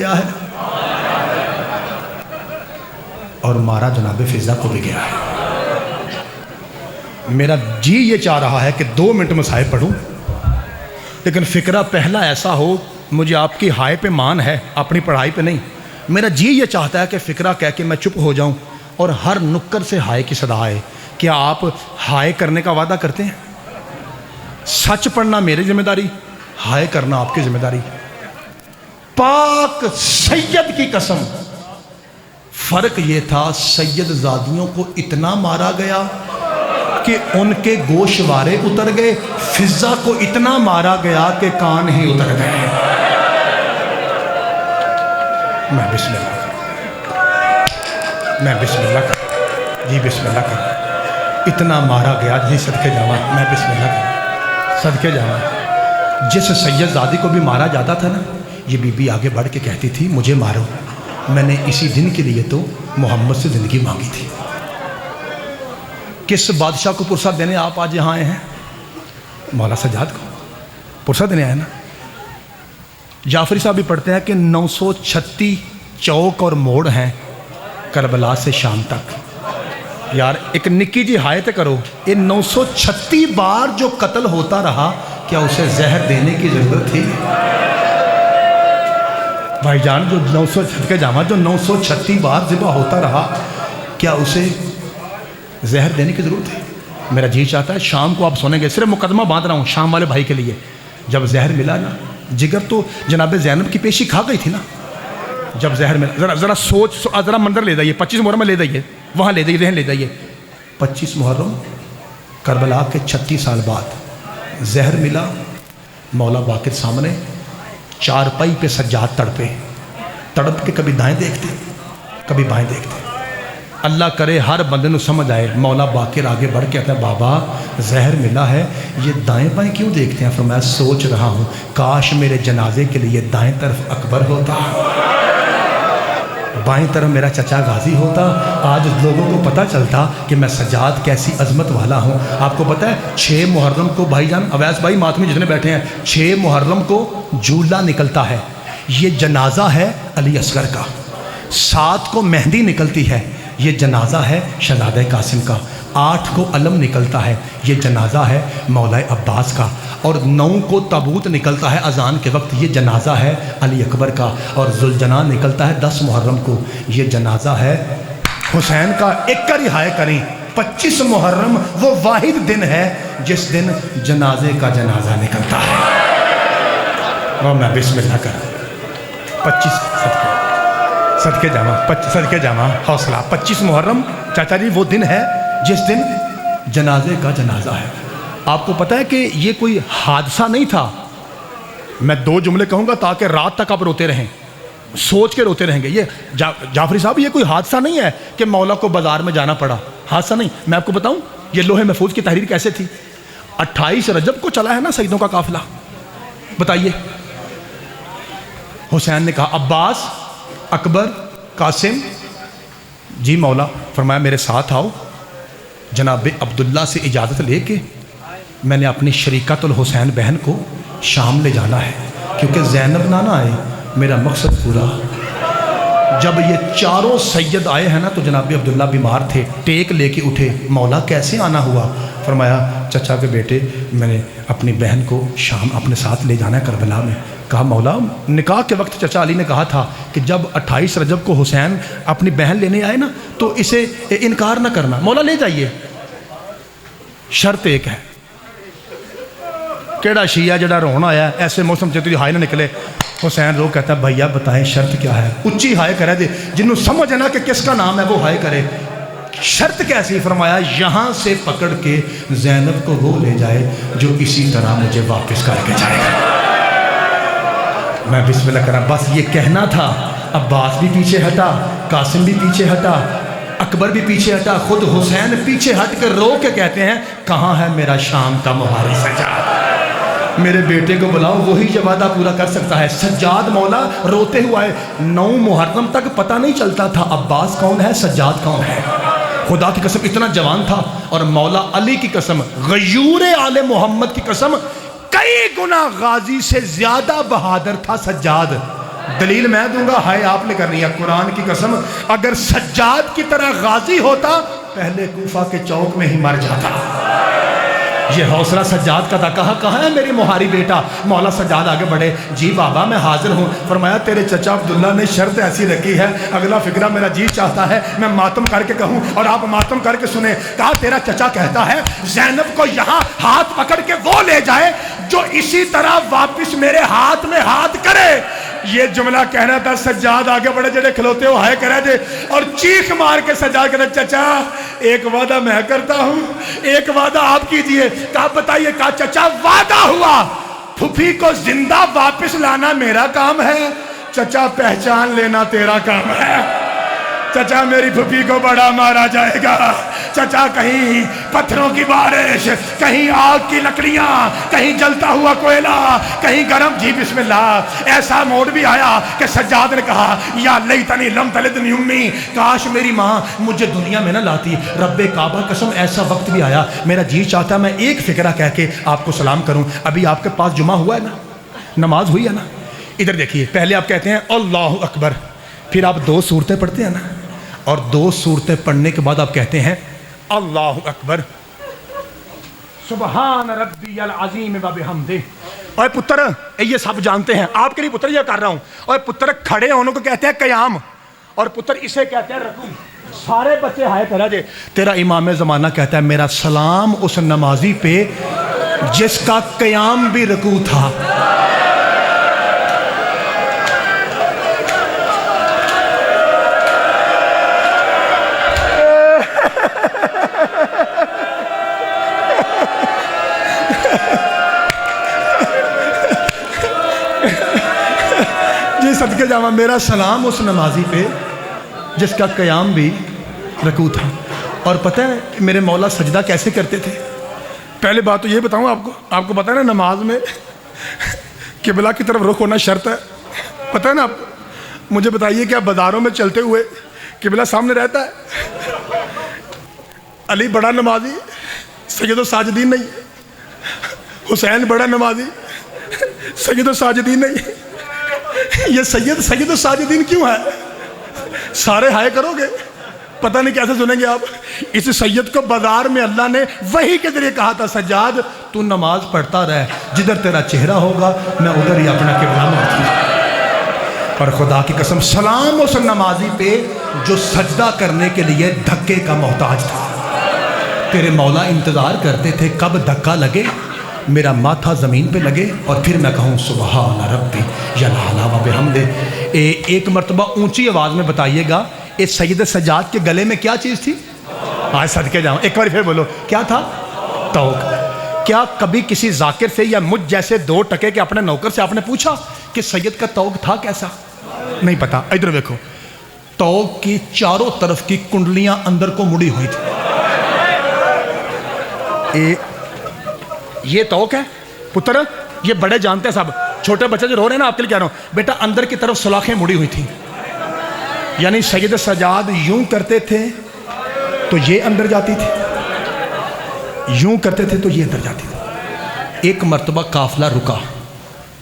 گیا ہے اور مارا جناب فضا کو بھی گیا ہے۔ میرا جی یہ چاہ رہا ہے کہ 2 منٹ مصائب پڑھوں، لیکن فکرہ پہلا ایسا ہو، مجھے آپ کی ہائے پہ مان ہے، اپنی پڑھائی پہ نہیں۔ میرا جی یہ چاہتا ہے کہ فکرہ کہہ کے میں چپ ہو جاؤں اور ہر نکر سے ہائے کی صدا آئے۔ کیا آپ ہائے کرنے کا وعدہ کرتے ہیں؟ سچ پڑھنا میری ذمہ داری، ہائے کرنا آپ کی ذمہ داری۔ پاک سید کی قسم، فرق یہ تھا سید زادیوں کو اتنا مارا گیا کہ ان کے گوشوارے اتر گئے، فضا کو اتنا مارا گیا کہ کان ہی اتر گئے۔ میں بسم اللہ کر، میں بسم اللہ کر، جی بسم اللہ کر، اتنا مارا گیا جی صدقے جاواں، میں بسم اللہ کر، صدقے جاواں۔ جس سید زادی کو بھی مارا جاتا تھا نا، یہ بی بی آگے بڑھ کے کہتی تھی مجھے مارو، میں نے اسی دن کے لیے تو محمد سے زندگی مانگی تھی۔ کس بادشاہ کو پرسہ دینے آپ آج یہاں آئے ہیں؟ مولا سجاد کو پرسہ دینے آئے نا۔ جعفری صاحب بھی پڑھتے ہیں کہ 936 چوک اور موڑ ہیں کربلا سے شام تک۔ یار ایک نکی جی ہائے کرو، یہ 936 بار جو قتل ہوتا رہا، کیا اسے زہر دینے کی ضرورت تھی؟ بھائی جان جو 936 بار ذبح ہوتا رہا، کیا اسے زہر دینے کی ضرورت ہے؟ میرا جی چاہتا ہے شام کو آپ سونے گے، صرف مقدمہ باندھ رہا ہوں شام والے بھائی کے لیے، جب زہر ملا نا، جگر تو جناب زینب کی پیشی کھا گئی تھی نا، جب زہر ملا، ذرا سوچ، ذرا منظر لے دائیے، 25 محرم میں لے دائیے، وہاں لے دائیے، ذہن لے دائیے۔ 25 محرم کربلا کے 36 سال بعد زہر ملا، مولا باقر سامنے چارپائی پہ سجاد تڑپ کے کبھی دائیں دیکھتے کبھی بائیں دیکھتے۔ اللہ کرے ہر بندے نو سمجھ آئے۔ مولا باقر آگے بڑھ کے کہتا ہے بابا زہر ملا ہے، یہ دائیں بائیں کیوں دیکھتے ہیں؟ فرمایا سوچ رہا ہوں کاش میرے جنازے کے لیے دائیں طرف اکبر ہوتا، بائیں طرف میرا چچا غازی ہوتا، آج لوگوں کو پتہ چلتا کہ میں سجاد کیسی عظمت والا ہوں۔ آپ کو پتہ ہے 6 محرم کو بھائی جان اویس بھائی ماتمی جتنے بیٹھے ہیں، 6 محرم کو جھولا نکلتا ہے، یہ جنازہ ہے علی اصغر کا۔ 7 کو مہندی نکلتی ہے، یہ جنازہ ہے شہزادہ قاسم کا۔ 8 کو علم نکلتا ہے، یہ جنازہ ہے مولا عباس کا۔ اور 9 کو تابوت نکلتا ہے اذان کے وقت، یہ جنازہ ہے علی اکبر کا۔ اور ذوالجناح نکلتا ہے 10 محرم کو، یہ جنازہ ہے حسین کا۔ ایک کا رہائے کریں، 25 محرم وہ واحد دن ہے جس دن جنازے کا جنازہ نکلتا ہے۔ اور میں بسم اللہ کر 25 صدقے جامع حوصلہ۔ 25 محرم چاچا جی وہ دن ہے جس دن جنازے کا جنازہ ہے۔ آپ کو پتہ ہے کہ یہ کوئی حادثہ نہیں تھا۔ میں 2 جملے کہوں گا تاکہ رات تک آپ روتے رہیں، سوچ کے روتے رہیں گے۔ یہ جعفری صاحب یہ کوئی حادثہ نہیں ہے کہ مولا کو بازار میں جانا پڑا، حادثہ نہیں۔ میں آپ کو بتاؤں یہ لوح محفوظ کی تحریر کیسے تھی؟ 28 رجب کو چلا ہے نا سیدوں کا قافلہ، بتائیے۔ حسین نے کہا عباس، اکبر، قاسم، جی مولا، فرمایا میرے ساتھ آؤ۔ جناب عبداللہ سے اجازت لے کے میں نے اپنی شریکت الحسین بہن کو شام لے جانا ہے، کیونکہ زینب نہ آئے، میرا مقصد پورا۔ جب یہ 4 سید آئے ہیں نا تو جناب عبداللہ بیمار تھے، ٹیک لے کے اٹھے۔ مولا کیسے آنا ہوا؟ فرمایا چچا کے بیٹے میں نے اپنی بہن کو شام اپنے ساتھ لے جانا ہے کربلا میں۔ کہا مولا نکاح کے وقت چچا علی نے کہا تھا کہ جب 28 رجب کو حسین اپنی بہن لینے آئے نا تو اسے انکار نہ کرنا، مولا لے جائیے، شرط ایک ہے۔ کیڑا شیعہ جڑا رون آیا ایسے موسم چیتی ہائے نہ نکلے؟ حسین رو کہتا ہے بھیا بتائیں شرط کیا ہے؟ اچھی ہائے کرے دے، جنہوں سمجھ ہے نا کہ کس کا نام ہے وہ ہائے کرے۔ شرط کیسی؟ فرمایا یہاں سے پکڑ کے زینب کو وہ لے جائے جو اسی طرح مجھے واپس کر کے جائے گا۔ میں بسم اللہ کرا، بس یہ کہنا تھا۔ عباس بھی پیچھے ہٹا، قاسم بھی پیچھے ہٹا، اکبر بھی پیچھے ہٹا، خود حسین پیچھے ہٹ کر رو کے کہتے ہیں کہاں ہے میرا شام کا مہاری سجاد؟ میرے بیٹے کو بلاؤ، وہی یہ وعدہ پورا کر سکتا ہے۔ سجاد مولا روتے ہوئے آئے۔ 9 محرم تک پتہ نہیں چلتا تھا عباس کون ہے، سجاد کون ہے۔ خدا کی قسم اتنا جوان تھا، اور مولا علی کی قسم، غیور آل محمد کی قسم، کئی گنا غازی سے زیادہ بہادر تھا سجاد۔ دلیل میں دوں گا، ہائے آپ نے کرنی ہے۔ قرآن کی قسم اگر سجاد کی طرح غازی ہوتا پہلے کوفہ کے چوک میں ہی مر جاتا۔ یہ حوصلہ سجاد کا تھا۔ کہاں ہے میری مہاری بیٹا؟ مولا سجاد آگے بڑھے، جی بابا میں حاضر ہوں۔ فرمایا تیرے چچا عبداللہ نے شرط ایسی رکھی ہے، اگلا فکرہ میرا جی چاہتا ہے میں ماتم کر کے کہوں اور آپ ماتم کر کے سنیں۔ کہا تیرا چچا کہتا ہے زینب کو یہاں ہاتھ پکڑ کے وہ لے جائے جو اسی طرح واپس میرے ہاتھ میں ہاتھ کرے۔ یہ جملہ کہنا تھا، سجاد آگے بڑھے، جڑے کھلوتے ہو ہائے کرے جے، اور چیخ مار کے سجاد کہتا چچا ایک وعدہ میں کرتا ہوں، ایک وعدہ آپ کیجئے۔ کہا بتائیے؟ کہا چچا وعدہ ہوا پھوپھی کو زندہ واپس لانا میرا کام ہے، چچا پہچان لینا تیرا کام ہے۔ چچا میری پھوپھی کو بڑا مارا جائے گا، چچا کہیں پتھروں کی بارش، کہیں آگ کی لکڑیاں، کہیں جلتا ہوا کوئلہ، کہیں گرم، جی بسم اللہ۔ ایسا موڈ بھی آیا کہ سجاد نے کہا یا لیتنی لم تلدنی امی، کاش میری ماں مجھے دنیا میں نہ لاتی۔ رب کعبہ قسم ایسا وقت بھی آیا میرا جی چاہتا میں ایک فکرہ کہہ کے آپ کو سلام کروں۔ ابھی آپ کے پاس جمعہ ہوا ہے نا، نماز ہوئی ہے نا، ادھر دیکھیے، پہلے آپ کہتے ہیں اللہ اکبر، پھر آپ 2 سورتیں پڑھتے ہیں نا، اور 2 سورتیں پڑھنے کے بعد آپ کہتے ہیں اللہ اکبر سبحان ربی العظیم و بحمدہ۔ اور پتر یہ سب جانتے ہیں، آپ کے لیے پتر یہ کر رہا ہوں، اور پتر کھڑے ہونے کو کہتے ہیں قیام، اور پتر اسے کہتے ہیں رکوع۔ سارے بچے ہائے کرا جے۔ تیرا امام زمانہ کہتا ہے میرا سلام اس نمازی پہ جس کا قیام بھی رکوع تھا۔ جی صدقے جاواں، میرا سلام اس نمازی پہ جس کا قیام بھی رکوع تھا۔ اور پتہ ہے میرے مولا سجدہ کیسے کرتے تھے؟ پہلے بات تو یہ بتاؤں آپ کو پتہ ہے نا نماز میں قبلہ کی طرف رخ ہونا شرط ہے، پتہ ہے نا آپ کو؟ مجھے بتائیے کیا بازاروں میں چلتے ہوئے قبلہ سامنے رہتا ہے؟ علی بڑا نمازی سید و ساجدین نہیں، حسین بڑا نمازی سید و ساجدین نہیں، یہ سید و ساجدین کیوں ہے؟ سارے ہائے کرو گے، پتہ نہیں کیسے سنیں گے آپ۔ اس سید کو بازار میں اللہ نے وحی کے ذریعے کہا تھا سجاد تو نماز پڑھتا رہ، جدھر تیرا چہرہ ہوگا میں ادھر ہی اپنا قبلہ مانتا۔ اور خدا کی قسم سلام اس نمازی پہ جو سجدہ کرنے کے لیے دھکے کا محتاج تھا۔ تیرے مولا انتظار کرتے تھے کب دھکا لگے، میرا ماتھا زمین پہ لگے اور پھر میں کہوں سبحان ربی یعلیٰ و بحمدہ۔ ایک مرتبہ اونچی آواز میں بتائیے گا اس سید سجاد کے گلے میں کیا چیز تھی؟ آج صدقے جاؤں، ایک بار پھر بولو کیا تھا؟ توق۔ کیا کبھی کسی ذاکر سے یا مجھ جیسے 2 ٹکے کے اپنے نوکر سے آپ نے پوچھا کہ سید کا توق تھا کیسا؟ نہیں پتا۔ ادھر دیکھو، توق کی چاروں طرف کی کنڈلیاں اندر کو مڑی ہوئی تھی۔ یہ توق ہے پتر، یہ بڑے جانتے ہیں سب، چھوٹے بچے جو رو رہے ہیں نا آپ کے لیے کہہ رہا ہوں بیٹا، اندر کی طرف سلاخیں مڑی ہوئی تھیں، یعنی سید سجاد یوں کرتے تھے تو یہ اندر جاتی تھی، یوں کرتے تھے تو یہ اندر جاتی تھی۔ ایک مرتبہ قافلہ رکا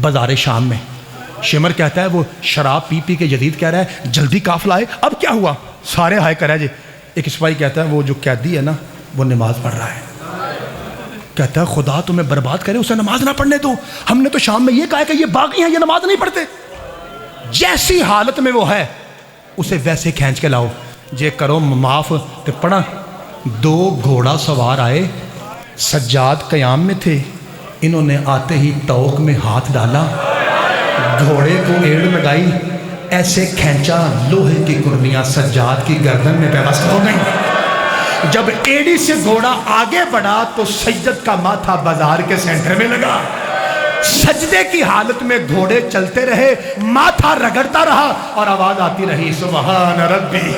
بازار شام میں، شمر کہتا ہے وہ شراب پی پی کے یزید کہہ رہا ہے جلدی قافلہ آئے، اب کیا ہوا؟ سارے ہائے کرے جی۔ ایک سپاہی کہتا ہے وہ جو قیدی ہے نا وہ نماز پڑھ رہا ہے، کہتا ہے خدا تمہیں برباد کرے اسے نماز نہ پڑھنے دو، ہم نے تو شام میں یہ کہا کہ یہ باغی ہیں یہ نماز نہیں پڑھتے، جیسی حالت میں وہ ہے اسے ویسے کھینچ کے لاؤ، جے کرو معاف تو پڑھا۔ 2 گھوڑا سوار آئے، سجاد قیام میں تھے، انہوں نے آتے ہی توق میں ہاتھ ڈالا، گھوڑے کو ایڑ لگائی، ایسے کھینچا لوہے کی کرنیاں سجاد کی گردن میں پیوست ہو گئی۔ جب ایڑی سے گھوڑا آگے بڑھا تو سید کا ماتھا بازار کے سینٹر میں لگا، سجدے کی حالت میں گھوڑے چلتے رہے، ماتھا رگڑتا رہا اور آواز آتی رہی سبحان ربی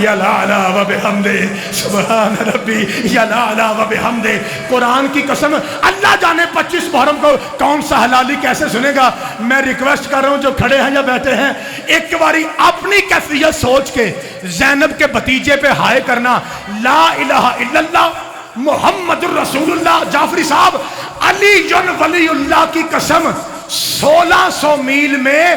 یعلیٰ و بحمدہ، سبحان ربی یعلیٰ و بحمدہ۔ قرآن کی قسم اللہ جانے 25 محرم کو کون سا حلالی کیسے سنے گا۔ میں ریکویسٹ کر رہا ہوں جو کھڑے ہیں یا بیٹھے ہیں، ایک باری اپنی کیفیت سوچ کے زینب کے بھتیجے پہ ہائے کرنا لا الہ الا اللہ محمد الرسول اللہ۔ جعفری صاحب علی ولی اللہ کی قسم 1600 میل میں